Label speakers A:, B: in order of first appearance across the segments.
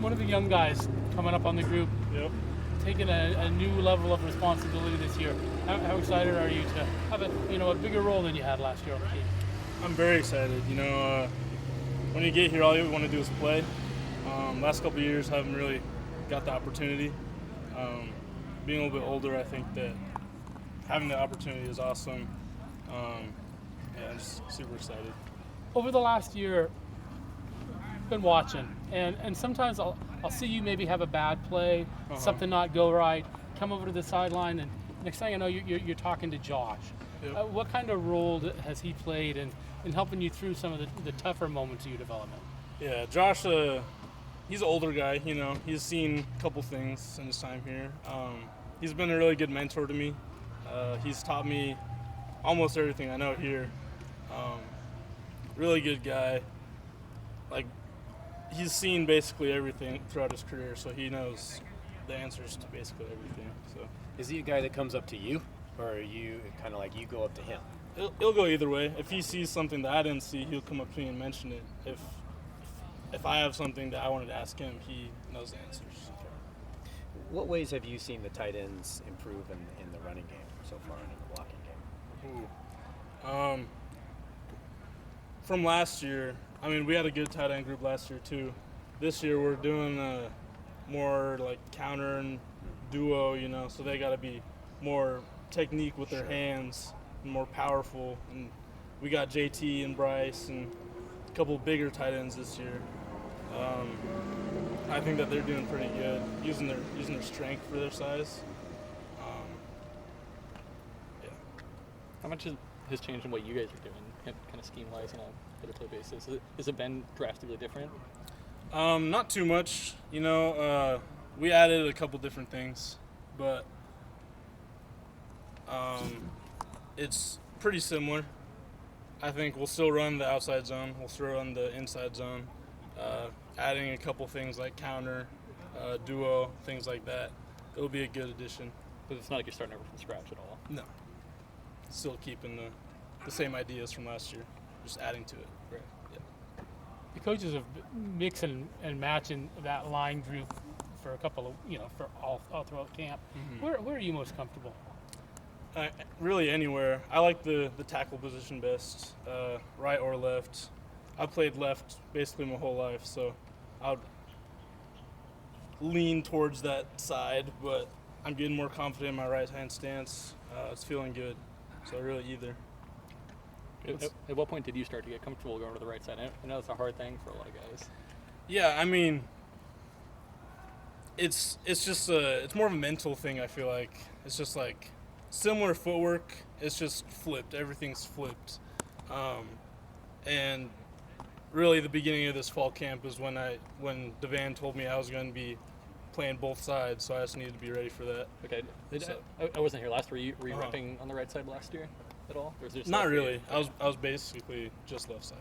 A: one of the young guys coming up on the group,
B: Yep.
A: taking a new level of responsibility this year. How excited are you to have a bigger role than you had last year on the team?
B: I'm very excited. When you get here, all you want to do is play. Last couple of years, haven't really got the opportunity. Being a little bit older, I think that having the opportunity is awesome. I'm just super excited.
A: Over the last year, been watching, and sometimes I'll see you maybe have a bad play, something not go right, come over to the sideline, and next thing I know, you're talking to Josh.
B: Yep.
A: What kind of role has he played in helping you through some of the tougher moments of your development?
B: Yeah, Josh, he's an older guy, He's seen a couple things in his time here. He's been a really good mentor to me. He's taught me almost everything I know here. Really good guy. He's seen basically everything throughout his career, so he knows the answers to basically everything. So
C: Is he a guy that comes up to you, or are you kind of like you go up to him?
B: it'll go either way. If he sees something that I didn't see, he'll come up to me and mention it. If I have something that I wanted to ask him, he knows the answers.
C: What ways have you seen the tight ends improve in the running game so far and in the blocking game?
B: From last year, we had a good tight end group last year too. This year we're doing more like counter and duo, so they got to be more technique with their hands and more powerful. And we got JT and Bryce and a couple bigger tight ends this year. I think that they're doing pretty good, using their strength for their size. Yeah.
D: How much has changed in what you guys are doing, kind of scheme-wise on a day-to-day basis? Has it been drastically different?
B: Not too much. We added a couple different things, but it's pretty similar. I think we'll still run the outside zone. We'll still run the inside zone. Adding a couple things like counter, duo, things like that. It'll be a good addition.
D: But it's not like you're starting over from scratch at all.
B: No. Still keeping the same ideas from last year, just adding to it.
D: Right.
B: Yeah.
A: The coaches have mixing and matching that line group for a couple of, for all throughout camp.
B: Mm-hmm.
A: Where are you most comfortable?
B: Really anywhere. I like the tackle position best, right or left. I played left basically my whole life, so I'd lean towards that side, but I'm getting more confident in my right-hand stance. It's feeling good, so really either.
D: At what point did you start to get comfortable going to the right side? I know it's a hard thing for a lot of guys.
B: Yeah, it's just it's more of a mental thing. I feel like it's just like similar footwork. It's just flipped. Everything's flipped, and really the beginning of this fall camp is when Devan told me I was going to be playing both sides, so I just needed to be ready for that.
D: Okay. I wasn't here last. Were you repping on the right side last year at all? Or was there
B: Not really. I was basically just left side.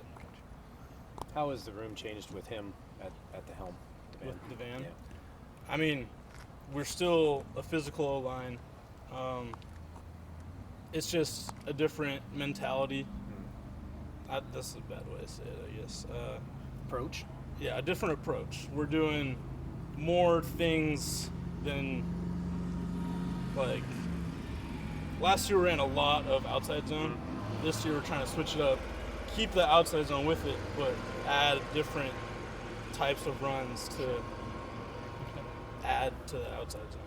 C: How has the room changed with him at the helm?
B: With Devan?
C: Yeah.
B: We're still a physical O-line. It's just a different mentality. That's a bad way to say it, I guess.
C: Approach?
B: Yeah, a different approach. We're doing more things than, last year we ran a lot of outside zone. This year we're trying to switch it up, keep the outside zone with it, but add different types of runs to add to the outside zone.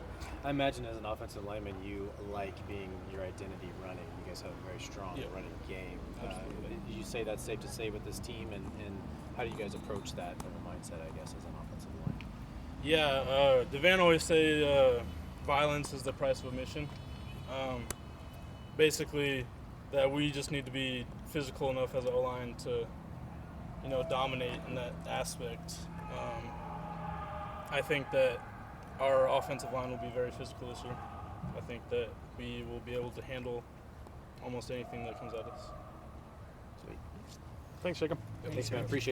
C: I imagine as an offensive lineman, you like being your identity running. You guys have a very strong running game. Did you say that's safe to say with this team, and how do you guys approach that from a mindset, I guess, as an offensive line?
B: Yeah, Devan always say violence is the price of admission. Basically, that we just need to be physical enough as an O-line to, dominate in that aspect. I think that our offensive line will be very physical this year. I think that we will be able to handle almost anything that comes at us.
D: Sweet. Thanks, Jacob.
C: Thanks, man. Appreciate it.